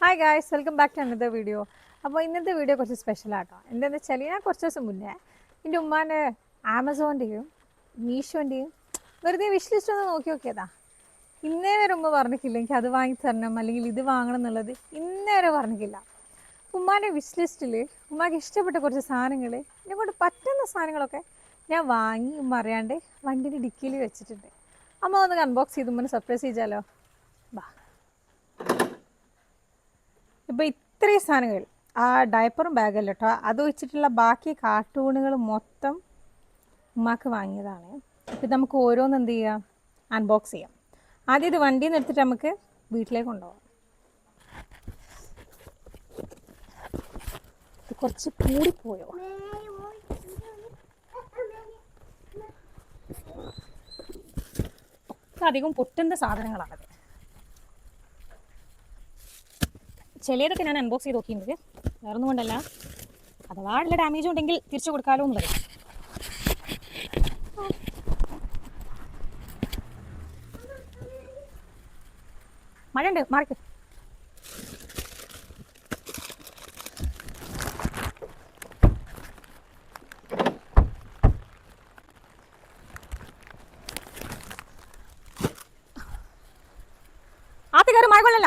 Hi guys, welcome back to another video. അപ്പോൾ ഇന്നത്തെ video കുറച്ച് സ്പെഷ്യൽ ആട്ടോ. എന്താണെന്ന് വെച്ചാൽ ഞാൻ കുറച്ച് ദിവസം മുന്നേ എൻ്റെ ഉമ്മാൻ്റെ ആമസോണിൻ്റെയും മീഷോൻ്റെയും വെറുതെ വിഷ് ലിസ്റ്റ് ഒന്ന് നോക്കി നോക്കിയതാ. ഇന്നേ വരെ ഉമ്മ പറഞ്ഞിട്ടില്ല എനിക്ക് അത് വാങ്ങി തരണം അല്ലെങ്കിൽ ഇത് വാങ്ങണം എന്നുള്ളത് ഇന്നേ വരെ പറഞ്ഞിട്ടില്ല. ഉമ്മാൻ്റെ വിഷ് ലിസ്റ്റിൽ ഉമ്മാക്ക് ഇഷ്ടപ്പെട്ട കുറച്ച് സാധനങ്ങൾ എന്നെ കൊണ്ട് പറ്റുന്ന സാധനങ്ങളൊക്കെ ഞാൻ വാങ്ങി ഉമ്മ അറിയാണ്ട് വണ്ടിൻ്റെ ഡിക്കിയിൽ വെച്ചിട്ടുണ്ട്. അമ്മ ഒന്ന് അൺബോക്സ് ചെയ്ത് ഉമ്മനെ സർപ്രൈസ് ചെയ്താലോ? ബാ. ഇപ്പോൾ ഇത്രയും സാധനങ്ങൾ ആ ഡയപ്പറും ബാഗല്ല കേട്ടോ, അത് വെച്ചിട്ടുള്ള ബാക്കി കാർട്ടൂണുകൾ മൊത്തം ഉമ്മാക്ക് വാങ്ങിയതാണ്. ഇത് നമുക്ക് ഓരോന്ന് എന്ത് ചെയ്യാം, അൺബോക്സ് ചെയ്യാം. ആദ്യം ഇത് വണ്ടിയിൽ നിന്ന് എടുത്തിട്ട് നമുക്ക് വീട്ടിലേക്ക് കൊണ്ടുപോകാം. ഇത് കുറച്ച് കൂടിപ്പോയോ? അധികം പൊട്ടുന്ന സാധനങ്ങളാണത്. ചിലതൊക്കെ ഞാൻ അൺബോക്സ് ചെയ്ത് നോക്കിയിട്ടുണ്ട്, വേറൊന്നും കൊണ്ടല്ല, അഥവാ ഉള്ള ഡാമേജ് ഉണ്ടെങ്കിൽ തിരിച്ചു കൊടുക്കാമല്ലോ എന്ന് പറയും. മഴ ഉണ്ട്, മാറിക്ക്.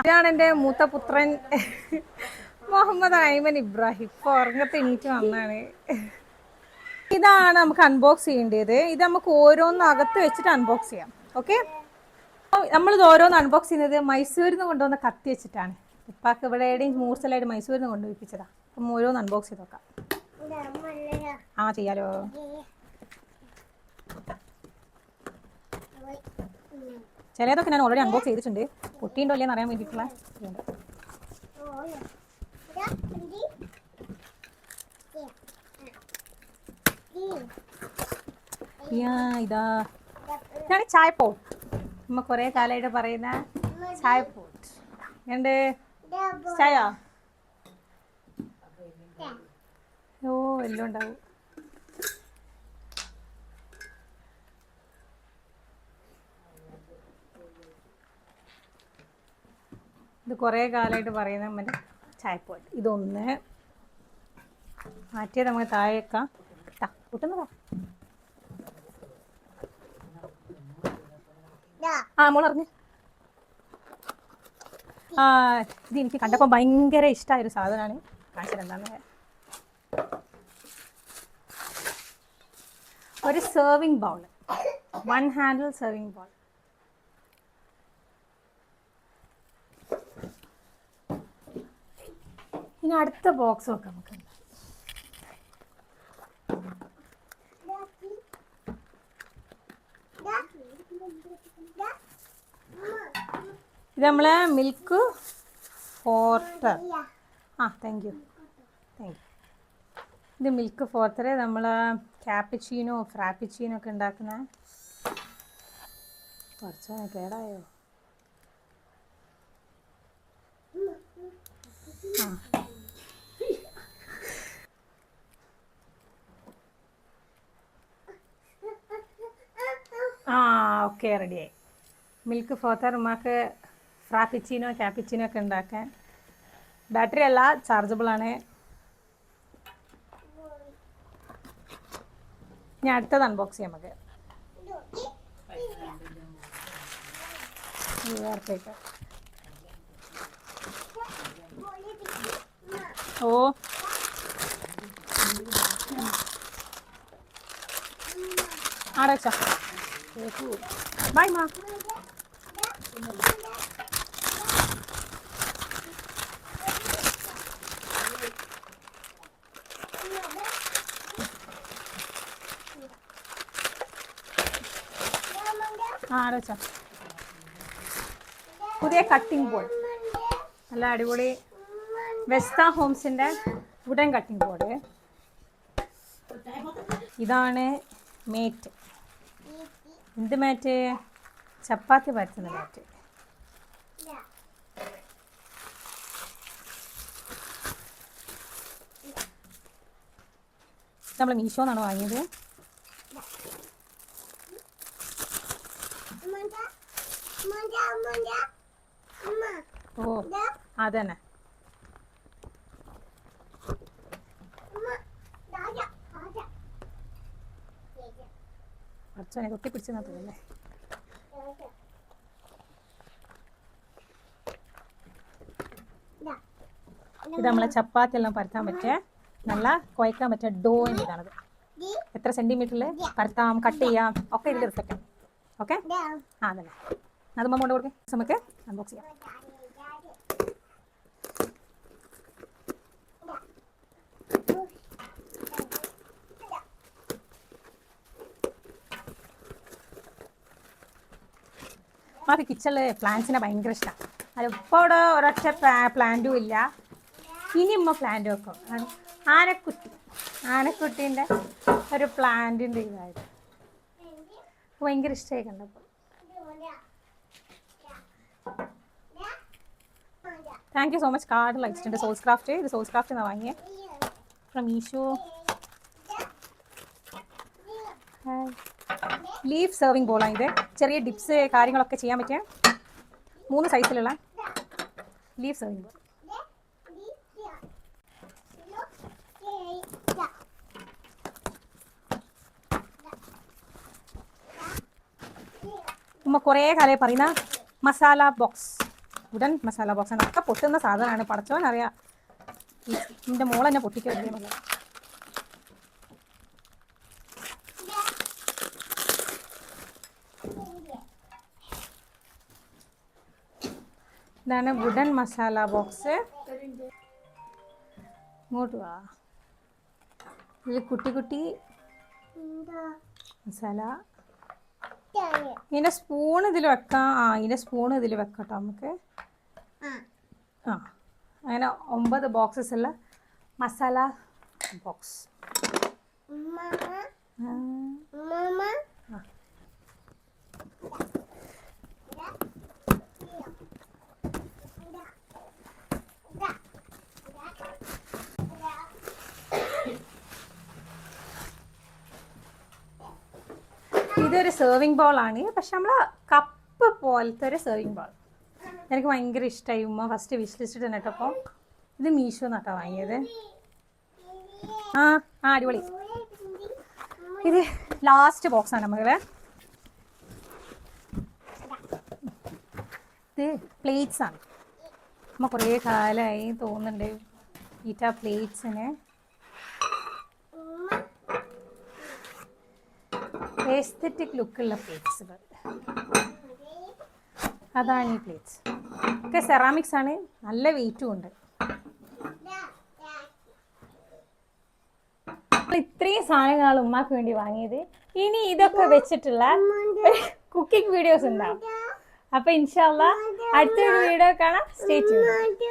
ഇതാണ് എൻ്റെ മൂത്ത പുത്രൻ മുഹമ്മദ് ഐമൻ ഇബ്രാഹിം. ഇപ്പോൾ ഉറങ്ങത്ത് എണീറ്റ് വന്നാണ്. ഇതാണ് നമുക്ക് അൺബോക്സ് ചെയ്യേണ്ടത്. ഇത് നമുക്ക് ഓരോന്നും അകത്ത് വെച്ചിട്ട് അൺബോക്സ് ചെയ്യാം. ഓക്കെ, നമ്മളിത് ഓരോന്ന് അൺബോക്സ് ചെയ്യുന്നത് മൈസൂരിൽ നിന്ന് കൊണ്ടുവന്ന കത്തി വെച്ചിട്ടാണ്. ഉപ്പാക്ക് ഇവിടെ എവിടെയും മൂർച്ചലായിട്ട് മൈസൂരിൽ നിന്ന് കൊണ്ടുപോയിപ്പിച്ചതാ. അപ്പം ഓരോന്ന് അൺബോക്സ് ചെയ്ത് നോക്കാം. ആ, ചെയ്യാലോ. ചിലതൊക്കെ ഞാൻ ഓൾറെഡി അൺബോക്സ് ചെയ്തിട്ടുണ്ട്, പൊട്ടിയുണ്ടോ ഇല്ലെന്ന് അറിയാൻ വേണ്ടിയിട്ടുള്ള ഇതുണ്ട്. ഇതാ ഇതാണ് ചായ പോട്ട്. നമ്മ കുറേ കാലമായിട്ട് പറയുന്ന ചായ പോട്ട്. ഉണ്ട് ചായ. ഓ, എല്ലാം ഉണ്ടാവും. ഇത് കുറേ കാലമായിട്ട് പറയുന്ന നമ്മുടെ ചായപ്പോട്ട്. ഇതൊന്ന് മാറ്റിയത് നമുക്ക് താഴേക്കാം. കൂട്ടുന്നതാ. ആ, മോളറിഞ്ഞ്. ഇത് എനിക്ക് കണ്ടപ്പോൾ ഭയങ്കര ഇഷ്ടമായൊരു സാധനമാണ്. കാണിച്ചത് എന്താണെന്ന്. ഒരു serving bowl, 1 handle serving bowl. ഇനി അടുത്ത ബോക്സ് നോക്കാം നമുക്ക്. ഇത് നമ്മളെ മിൽക്ക് ഫോർട്ടർ. Thank you. ഇത് മിൽക്ക് ഫോർട്ടർ നമ്മൾ ക്യാപ്പിച്ചീനോ ഫ്രാപ്പിച്ചീനോ ഒക്കെ ഉണ്ടാക്കുന്ന. കുറച്ച് കേടായോ? ഓക്കെ, റെഡിയായി. മിൽക്ക് ഫോർട്ടർ ഉമ്മാക്ക് ഫ്രാപ്പിച്ചീനോ ക്യാപ്പിച്ചീനോ ഒക്കെ ഉണ്ടാക്കാൻ. ബാറ്ററി അല്ല, ചാർജബിളാണ്. ഞാൻ അടുത്തത് അൺബോക്സ് ചെയ്യാം നമുക്ക്. ഓ, ആടെ വെച്ചാ. ബൈ മാ. ആടെ വെച്ചാ. പുതിയ കട്ടിംഗ് ബോർഡ്, നല്ല അടിപൊളി വെസ്റ്റ ഹോംസിൻ്റെ വുഡൻ കട്ടിംഗ് ബോർഡ്. ഇതാണ് മേറ്റ്. എന്ത് മാറ്റ്? ചപ്പാത്തി പരത്തുന്ന മാറ്റ്. നമ്മൾ മീഷോന്നാണ് വാങ്ങിയത്. ഓ അതന്നെ കുറച്ചോനെ കൊത്തി പിടിച്ച് നോക്കുന്നല്ലേ. ഇത് നമ്മളെ ചപ്പാത്തി എല്ലാം പരത്താൻ പറ്റിയ നല്ല കുഴക്കാൻ പറ്റിയ ഡോയിൻ്റെ ഇതാണത്. എത്ര സെൻറ്റിമീറ്ററിൽ പരത്താം, കട്ട് ചെയ്യാം ഒക്കെ ഇതിൽ റിസപ്റ്റ്. ഓക്കെ, ആ അതല്ലേ. അത് കൊണ്ട് കൊടുക്കേ, നമുക്ക് അൺബോക്സ് ചെയ്യാം. മാർക്ക് കിച്ചണിൽ പ്ലാന്റ്സിനെ ഭയങ്കര ഇഷ്ടമാണ്. അതിപ്പോൾ അവിടെ ഒരൊറ്റ പ്ലാന്റും ഇല്ല. ഇനി പ്ലാന്റ് വെക്കും. ആനക്കുട്ടീൻ്റെ ഒരു പ്ലാന്റിൻ്റെ ഇതായത് ഭയങ്കര ഇഷ്ടമായി കണ്ടപ്പോൾ. Thank you so much. Card അയച്ചിട്ടുണ്ട് സോൾസ് ക്രാഫ്റ്റ്. ഇത് സോൾസ് ക്രാഫ്റ്റ് എന്നാണ് വാങ്ങിയത് ഫ്രം മീഷോ. ലീഫ് സെർവിങ് ബോളാണ് ഇത്. ചെറിയ ഡിപ്സ് കാര്യങ്ങളൊക്കെ ചെയ്യാൻ പറ്റിയ 3 സൈസിലുള്ള ലീഫ് സെർവിങ് ബോൾ. കുറേ കാലം പറയുന്ന മസാല ബോക്സ്, ഉടൻ മസാല ബോക്സ് ആണ്. ഒക്കെ പൊട്ടുന്ന സാധനമാണ്. പടച്ചവൻ അറിയാം, എൻ്റെ മോൾ എന്നെ പൊട്ടിക്കുന്നില്ല. ഇതാണ് വുഡൻ മസാല ബോക്സ്. ഇങ്ങോട്ട് വാ. ഇതിൽ കുട്ടി കുട്ടി മസാല. ഇതിൻ്റെ സ്പൂൺ ഇതിൽ വെക്കാം. ഇതിൻ്റെ സ്പൂൺ ഇതിൽ വെക്കാം കേട്ടോ നമുക്ക്. അങ്ങനെ 9 ബോക്സസ് ഉള്ള മസാല ബോക്സ്. ഇതൊരു സെർവിങ് ബോളാണ്, പക്ഷെ നമ്മൾ കപ്പ് പോലത്തെ ഒരു സെർവിങ് ബോൾ. എനിക്ക് ഭയങ്കര ഇഷ്ടമായി. ഉമ്മ ഫസ്റ്റ് വിഷ് ലിസ്റ്റ് തന്നെ കേട്ടപ്പോൾ. ഇത് മീഷോ നട്ടാ വാങ്ങിയത്. അടിപൊളി. ഇത് ലാസ്റ്റ് ബോക്സാണ് നമ്മളെ. ഇത് പ്ലേറ്റ്സ് ആണ്. അമ്മ കുറേ കാലമായി തോന്നുന്നുണ്ട് ഈറ്റ പ്ലേറ്റ്സിന്. എസ്തെറ്റിക് ലുക്കുള്ള പ്ലേറ്റ്സുകൾ. അതാണ് ഈ പ്ലേറ്റ്സ് ഒക്കെ. സെറാമിക്സ് ആണ്, നല്ല വെയിറ്റും ഉണ്ട്. ഇത്രയും സാധനങ്ങൾ ഉമ്മാക്ക് വേണ്ടി വാങ്ങിയത്. ഇനി ഇതൊക്കെ വെച്ചിട്ടുള്ള കുക്കിംഗ് വീഡിയോസ് ഉണ്ടാവും. അപ്പൊ ഇൻഷാ അല്ലാഹ് അടുത്തൊരു വീഡിയോ കാണാം. Stay tuned.